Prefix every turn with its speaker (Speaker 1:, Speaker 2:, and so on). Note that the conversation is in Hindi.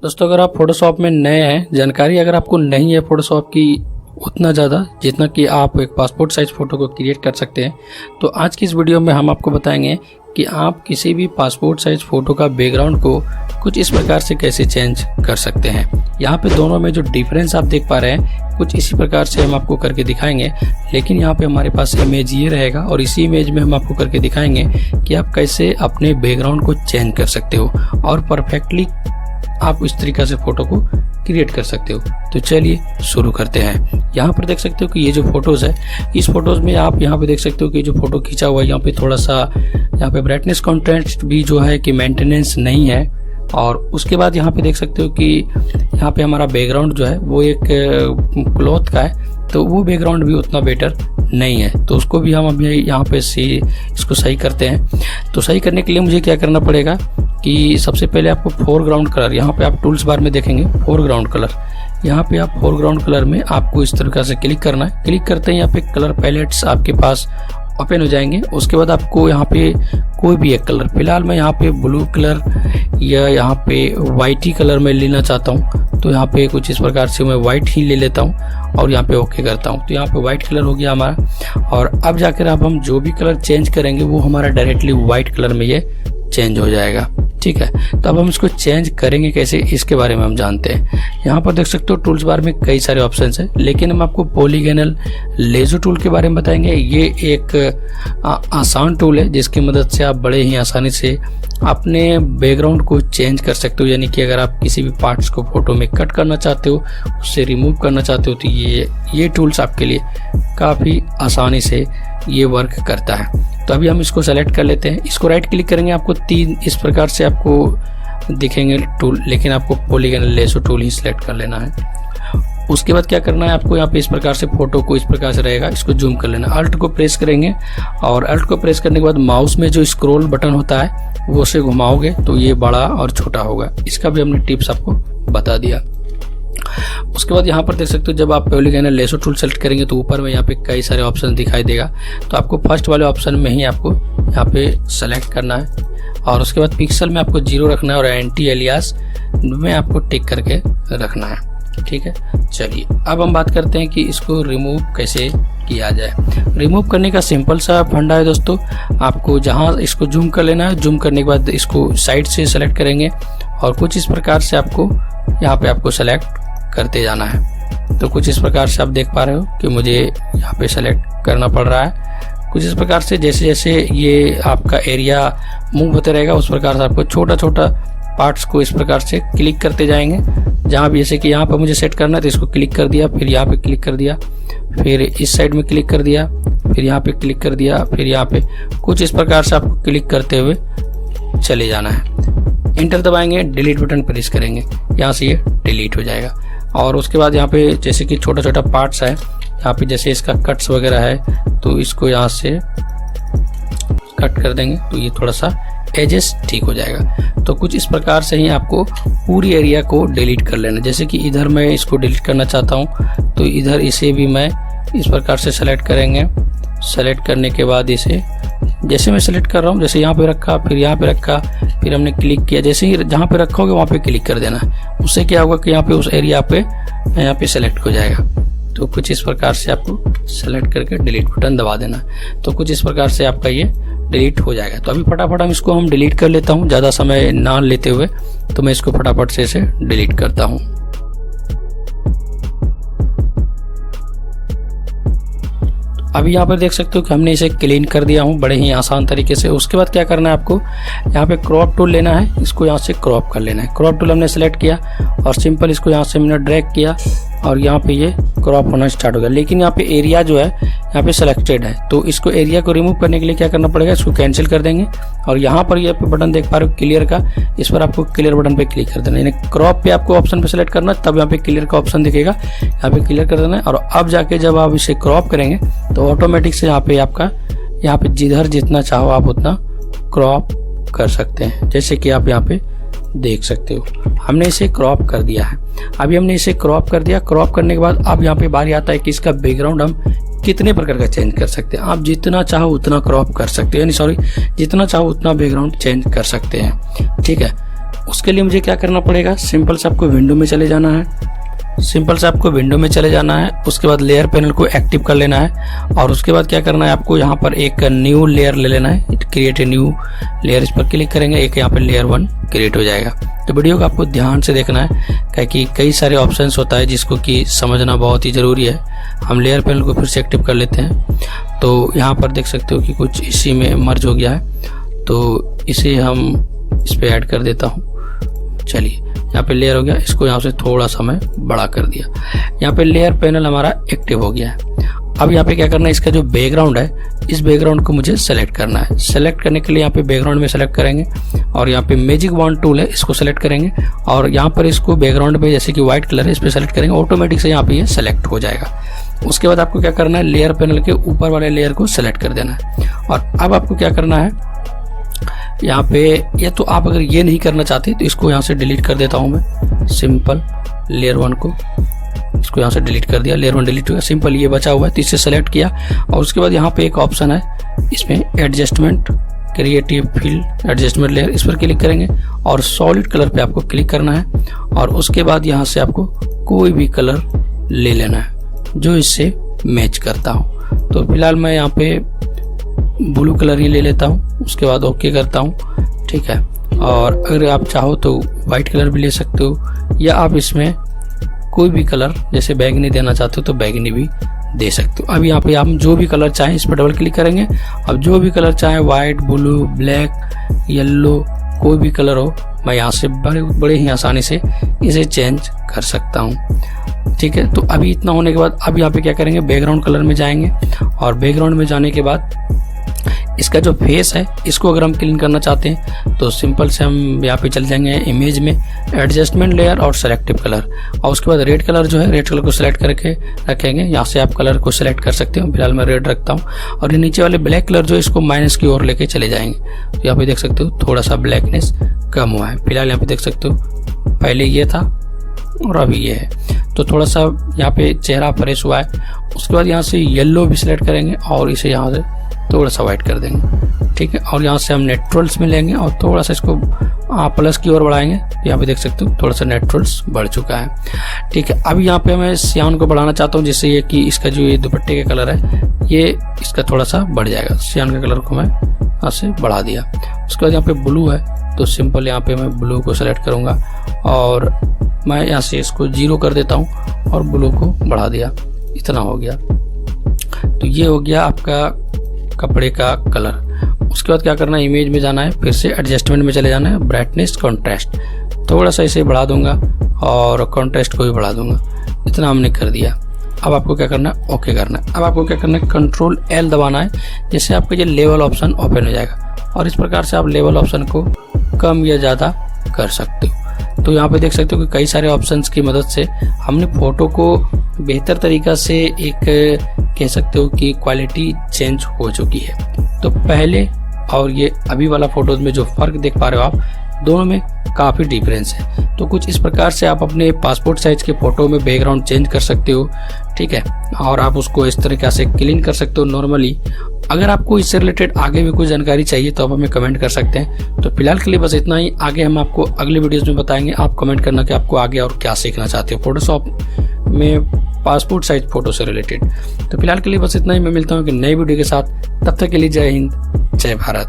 Speaker 1: दोस्तों अगर आप फोटोशॉप में नए हैं, जानकारी अगर आपको नहीं है फोटोशॉप की उतना ज़्यादा जितना कि आप एक पासपोर्ट साइज फ़ोटो को क्रिएट कर सकते हैं, तो आज की इस वीडियो में हम आपको बताएंगे कि आप किसी भी पासपोर्ट साइज फ़ोटो का बैकग्राउंड को कुछ इस प्रकार से कैसे चेंज कर सकते हैं। यहाँ पे दोनों में जो डिफरेंस आप देख पा रहे हैं कुछ इसी प्रकार से हम आपको करके दिखाएंगे, लेकिन यहाँ पे हमारे पास इमेज ये रहेगा और इसी इमेज में हम आपको करके दिखाएंगे कि आप कैसे अपने बैकग्राउंड को चेंज कर सकते हो और परफेक्टली आप इस तरीक़ा से फ़ोटो को क्रिएट कर सकते हो। तो चलिए शुरू करते हैं। यहाँ पर देख सकते हो कि ये जो फोटोज़ है, इस फोटोज़ में आप यहाँ पे देख सकते हो कि जो फोटो खींचा हुआ है यहाँ पे थोड़ा सा यहाँ पे ब्राइटनेस कंट्रास्ट भी जो है कि मेंटेनेंस नहीं है। और उसके बाद यहाँ पे देख सकते हो कि यहाँ पे हमारा बैकग्राउंड जो है वो एक क्लॉथ का है, तो वो बैकग्राउंड भी उतना बेटर नहीं है। तो उसको भी हम अभी यहाँ पे इसको सही करते हैं। तो सही करने के लिए मुझे क्या करना पड़ेगा कि सबसे पहले आपको फोरग्राउंड कलर, यहाँ पे आप टूल्स बार में देखेंगे फोरग्राउंड कलर, यहाँ पे आप फोरग्राउंड कलर में आपको इस तरीके से क्लिक करना है। क्लिक करते हैं यहाँ पे कलर पैलेट्स आपके पास ओपन हो जाएंगे। उसके बाद आपको यहाँ पे कोई भी एक कलर, फिलहाल मैं यहाँ पे ब्लू कलर या यहाँ पे वाइट ही कलर में लेना चाहता हूँ, तो यहाँ पे कुछ इस प्रकार से मैं वाइट ही ले लेता हूँ और यहाँ पे ओके करता हूँ। तो यहाँ पे वाइट कलर हो गया हमारा। और अब जाकर अब हम जो भी कलर चेंज करेंगे वो हमारा डायरेक्टली वाइट कलर में ये चेंज हो जाएगा। ठीक है, तो अब हम इसको चेंज करेंगे कैसे, इसके बारे में हम जानते हैं। यहाँ पर देख सकते हो टूल्स बार में कई सारे ऑप्शंस हैं, लेकिन हम आपको पॉलीगोनल लेजर टूल के बारे में बताएंगे। ये एक आसान टूल है जिसकी मदद से आप बड़े ही आसानी से अपने बैकग्राउंड को चेंज कर सकते हो। यानी कि अगर आप किसी भी पार्ट्स को फोटो में कट करना चाहते हो, उससे रिमूव करना चाहते हो, तो ये टूल्स आपके लिए काफ़ी आसानी से ये वर्क करता है। तो अभी हम इसको सेलेक्ट कर लेते हैं। इसको राइट क्लिक करेंगे, आपको 3 इस प्रकार से आपको दिखेंगे टूल, लेकिन आपको पॉलीगोनल लेजर टूल ही सिलेक्ट कर लेना है। उसके बाद क्या करना है आपको, यहाँ पे इस प्रकार से फोटो को इस प्रकार से रहेगा, इसको जूम कर लेना। अल्ट को प्रेस करेंगे और अल्ट को प्रेस करने के बाद माउस में जो स्क्रॉल बटन होता है वो उसे घुमाओगे तो ये बड़ा और छोटा होगा। इसका भी हमने टिप्स आपको बता दिया। उसके बाद यहाँ पर देख सकते हो जब आप पॉलीगोनल लेजर टूल सेलेक्ट करेंगे तो ऊपर में यहाँ पे कई सारे ऑप्शन दिखाई देगा। तो आपको फर्स्ट वाले ऑप्शन में ही आपको यहाँ पे सेलेक्ट करना है और उसके बाद पिक्सल में आपको 0 रखना है और एंटी एलियास में आपको टिक करके रखना है। ठीक है, चलिए अब हम बात करते हैं कि इसको रिमूव कैसे किया जाए। रिमूव करने का सिंपल सा फंडा है दोस्तों। आपको जहाँ इसको जूम कर लेना है, जूम करने के बाद इसको साइड से सेलेक्ट करेंगे और कुछ इस प्रकार से आपको यहाँ पे आपको सेलेक्ट करते जाना है। तो कुछ इस प्रकार से आप देख पा रहे हो कि मुझे यहाँ पे सेलेक्ट करना पड़ रहा है। कुछ इस प्रकार से जैसे जैसे ये आपका एरिया मूव होते रहेगा उस प्रकार से आपको छोटा छोटा पार्ट्स को इस प्रकार से क्लिक करते जाएंगे। जहाँ भी जैसे कि यहाँ पर मुझे सेट करना है तो इसको क्लिक कर दिया, फिर यहाँ पे क्लिक कर दिया, फिर इस साइड में क्लिक कर दिया, फिर यहाँ पे क्लिक कर दिया, फिर यहाँ पे कुछ इस प्रकार से आपको क्लिक करते हुए चले जाना है। एंटर दबाएंगे, डिलीट बटन प्रेस करेंगे, यहाँ से ये डिलीट हो जाएगा। और उसके बाद यहाँ पे जैसे कि छोटा छोटा पार्ट्स है, यहाँ पे जैसे इसका कट्स वगैरह है तो इसको यहाँ से कट कर देंगे तो ये थोड़ा सा एजेस ठीक हो जाएगा। तो कुछ इस प्रकार से ही आपको पूरी एरिया को डिलीट कर लेना। जैसे कि इधर मैं इसको डिलीट करना चाहता हूँ तो इधर इसे भी मैं इस प्रकार से सेलेक्ट करेंगे। सेलेक्ट करने के बाद इसे जैसे मैं सेलेक्ट कर रहा हूँ, जैसे यहाँ पे रखा, फिर यहाँ पे रखा, फिर हमने क्लिक किया, जैसे ही जहाँ पे रखा होगा वहाँ पे क्लिक कर देना। उससे क्या होगा कि यहाँ पे उस एरिया पे यहाँ पे सेलेक्ट हो जाएगा। तो कुछ इस प्रकार से आपको सेलेक्ट करके डिलीट बटन दबा देना। तो कुछ इस प्रकार से आपका ये डिलीट हो जाएगा। तो अभी फटाफट हम इसको हम डिलीट कर लेता हूँ, ज़्यादा समय ना लेते हुए। तो मैं इसको फटाफट से इसे डिलीट करता हूँ। अभी यहाँ पर देख सकते हो कि हमने इसे क्लीन कर दिया हूँ बड़े ही आसान तरीके से। उसके बाद क्या करना है आपको, यहाँ पे क्रॉप टूल लेना है, इसको यहाँ से क्रॉप कर लेना है। क्रॉप टूल हमने सेलेक्ट किया और सिंपल इसको यहाँ से मैंने ड्रैग किया और यहाँ पे ये क्रॉप होना स्टार्ट हो गया। लेकिन यहाँ पे एरिया जो है यहाँ पे सिलेक्टेड है, तो इसको एरिया को रिमूव करने के लिए क्या करना पड़ेगा, इसको कैंसिल कर देंगे। और यहाँ पर ये बटन देख पा रहे हो क्लियर का, इस पर आपको क्लियर बटन पे क्लिक कर देना है। यानी क्रॉप पे आपको ऑप्शन पे सेलेक्ट करना, तब यहाँ पे क्लियर का ऑप्शन दिखेगा, यहाँ पे क्लियर कर देना है। और अब जाके जब आप इसे क्रॉप करेंगे तो ऑटोमेटिक से यहाँ पे आपका यहाँ पे जिधर जितना चाहो आप उतना क्रॉप कर सकते हैं। जैसे कि आप यहाँ पे देख सकते हो हमने इसे क्रॉप कर दिया है। अभी हमने इसे क्रॉप कर दिया। क्रॉप करने के बाद अब यहाँ पे बारी आता है कि इसका बैकग्राउंड हम कितने प्रकार का चेंज कर सकते हैं। आप जितना चाहो उतना क्रॉप कर सकते हैं, यानी सॉरी जितना चाहो उतना बैकग्राउंड चेंज कर सकते हैं। ठीक है, उसके लिए मुझे क्या करना पड़ेगा, सिंपल से आपको विंडो में चले जाना है। उसके बाद लेयर पैनल को एक्टिव कर लेना है और उसके बाद क्या करना है, आपको यहाँ पर एक न्यू लेयर ले लेना है, क्रिएट ए न्यू लेयर, इस पर क्लिक करेंगे, एक यहाँ पे लेयर 1 क्रिएट हो जाएगा। तो वीडियो को आपको ध्यान से देखना है क्योंकि कई सारे ऑप्शंस होता है जिसको कि समझना बहुत ही ज़रूरी है। हम लेयर पैनल को फिर से एक्टिव कर लेते हैं। तो यहाँ पर देख सकते हो कि कुछ इसी में मर्ज हो गया है, तो इसे हम इस पर ऐड कर देता हूँ। चलिए, यहाँ पे लेयर हो गया, इसको यहाँ से थोड़ा सा मैं बड़ा कर दिया। यहाँ पे लेयर पैनल हमारा एक्टिव हो गया है। अब यहाँ पे क्या करना है, इसका जो बैकग्राउंड है, इस बैकग्राउंड को मुझे सेलेक्ट करना है। सेलेक्ट करने के लिए यहाँ पे बैकग्राउंड में सेलेक्ट करेंगे और यहाँ पे मैजिक वॉन्ड टूल है, इसको सेलेक्ट करेंगे और यहाँ पर इसको बैकग्राउंड में जैसे कि व्हाइट कलर है, इस पर सेलेक्ट करेंगे, ऑटोमेटिक से यहाँ पे ये सेलेक्ट हो जाएगा। उसके बाद आपको क्या करना है, लेयर पैनल के ऊपर वाले लेयर को सेलेक्ट कर देना है। और अब आपको क्या करना है, यहाँ पे या तो आप अगर ये नहीं करना चाहते तो इसको यहाँ से डिलीट कर देता हूँ मैं। सिंपल लेयर 1 को इसको यहाँ से डिलीट कर दिया, लेयर 1 डिलीट हो गया। सिंपल ये बचा हुआ है तो इसे सेलेक्ट किया और उसके बाद यहाँ पे एक ऑप्शन है, इसमें adjustment creative field adjustment layer, इस पर क्लिक करेंगे और सॉलिड कलर पे आपको क्लिक करना है और उसके बाद यहाँ से आपको कोई भी कलर ले लेना है जो इससे मैच करता हो। तो फिलहाल मैं यहाँ पे ब्लू कलर ही ले लेता हूँ, उसके बाद ओके करता हूँ, ठीक है। और अगर आप चाहो तो वाइट कलर भी ले सकते हो या आप इसमें कोई भी कलर जैसे बैगनी देना चाहते हो तो बैगनी भी दे सकते हो। अब यहाँ पे आप जो भी कलर चाहें इस पर डबल क्लिक करेंगे। अब जो भी कलर चाहें, वाइट, ब्लू, ब्लैक, येलो, कोई भी कलर हो, मैं यहाँ से बड़े ही आसानी से इसे चेंज कर सकता हूँ, ठीक है। तो अभी इतना होने के बाद अब यहाँ पे क्या करेंगे, बैकग्राउंड कलर में जाएंगे और बैकग्राउंड में जाने के बाद इसका जो फेस है इसको अगर हम क्लीन करना चाहते हैं तो सिंपल से हम यहाँ पे चल जाएंगे इमेज में, एडजस्टमेंट लेयर और सेलेक्टिव कलर, और उसके बाद रेड कलर जो है, रेड कलर को सिलेक्ट करके रखेंगे। यहाँ से आप कलर को सिलेक्ट कर सकते हो, फिलहाल मैं रेड रखता हूँ। और ये नीचे वाले ब्लैक कलर जो है इसको माइनस की ओर लेके चले जाएंगे। तो यहाँ पे देख सकते हो थोड़ा सा ब्लैकनेस कम हुआ है। फिलहाल यहाँ पे देख सकते हो पहले ये था और अभी ये है, तो थोड़ा सा यहाँ पे चेहरा फ्रेश हुआ है। उसके बाद यहाँ से येलो भी सिलेक्ट करेंगे और इसे यहाँ से थोड़ा सा वाइट कर देंगे, ठीक है। और यहाँ से हम नेचुरल्स में लेंगे और थोड़ा सा इसको प्लस की ओर बढ़ाएंगे। यहाँ पे देख सकते हो थोड़ा सा नेचुरल्स बढ़ चुका है, ठीक है। अब यहाँ पे मैं सियान को बढ़ाना चाहता हूँ जिससे ये कि इसका जो ये दुपट्टे का कलर है ये इसका थोड़ा सा बढ़ जाएगा। सियान के कलर को मैं यहाँ से बढ़ा दिया। उसके बाद यहाँ पे ब्लू है तो सिंपल यहाँ पे मैं ब्लू को सेलेक्ट करूँगा और मैं यहाँ से इसको 0 कर देता हूँ और ब्लू को बढ़ा दिया। इतना हो गया। तो ये हो गया आपका कपड़े का कलर। उसके बाद क्या करना है, इमेज में जाना है, फिर से एडजस्टमेंट में चले जाना है, ब्राइटनेस कॉन्ट्रास्ट थोड़ा सा इसे बढ़ा दूंगा और कॉन्ट्रास्ट को भी बढ़ा दूंगा। इतना हमने कर दिया। अब आपको क्या करना है, ओके करना है। अब आपको क्या करना है, कंट्रोल L दबाना है, जिससे आपका ये लेवल ऑप्शन ओपन हो जाएगा और इस प्रकार से आप लेवल ऑप्शन को कम या ज़्यादा कर सकते हो। तो यहाँ पे देख सकते हो कि कई सारे ऑप्शंस की मदद से हमने फोटो को बेहतर तरीका से एक कह सकते हो कि क्वालिटी चेंज हो चुकी है। तो पहले और ये अभी वाला फोटोज में जो फर्क देख पा रहे हो आप, दोनों में काफ़ी डिफरेंस है। तो कुछ इस प्रकार से आप अपने पासपोर्ट साइज के फोटो में बैकग्राउंड चेंज कर सकते हो, ठीक है, और आप उसको इस तरीके से क्लीन कर सकते हो नॉर्मली। अगर आपको इससे रिलेटेड आगे भी कोई जानकारी चाहिए तो आप हमें कमेंट कर सकते हैं। तो फिलहाल के लिए बस इतना ही, आगे हम आपको अगले वीडियोस में बताएंगे। आप कमेंट करना कि आपको आगे और क्या सीखना चाहते हो फोटोशॉप में पासपोर्ट साइज फोटो से रिलेटेड। तो फिलहाल के लिए बस इतना ही, मैं मिलता हूँ कि नई वीडियो के साथ। तब तक के लिए जय हिंद, जय भारत।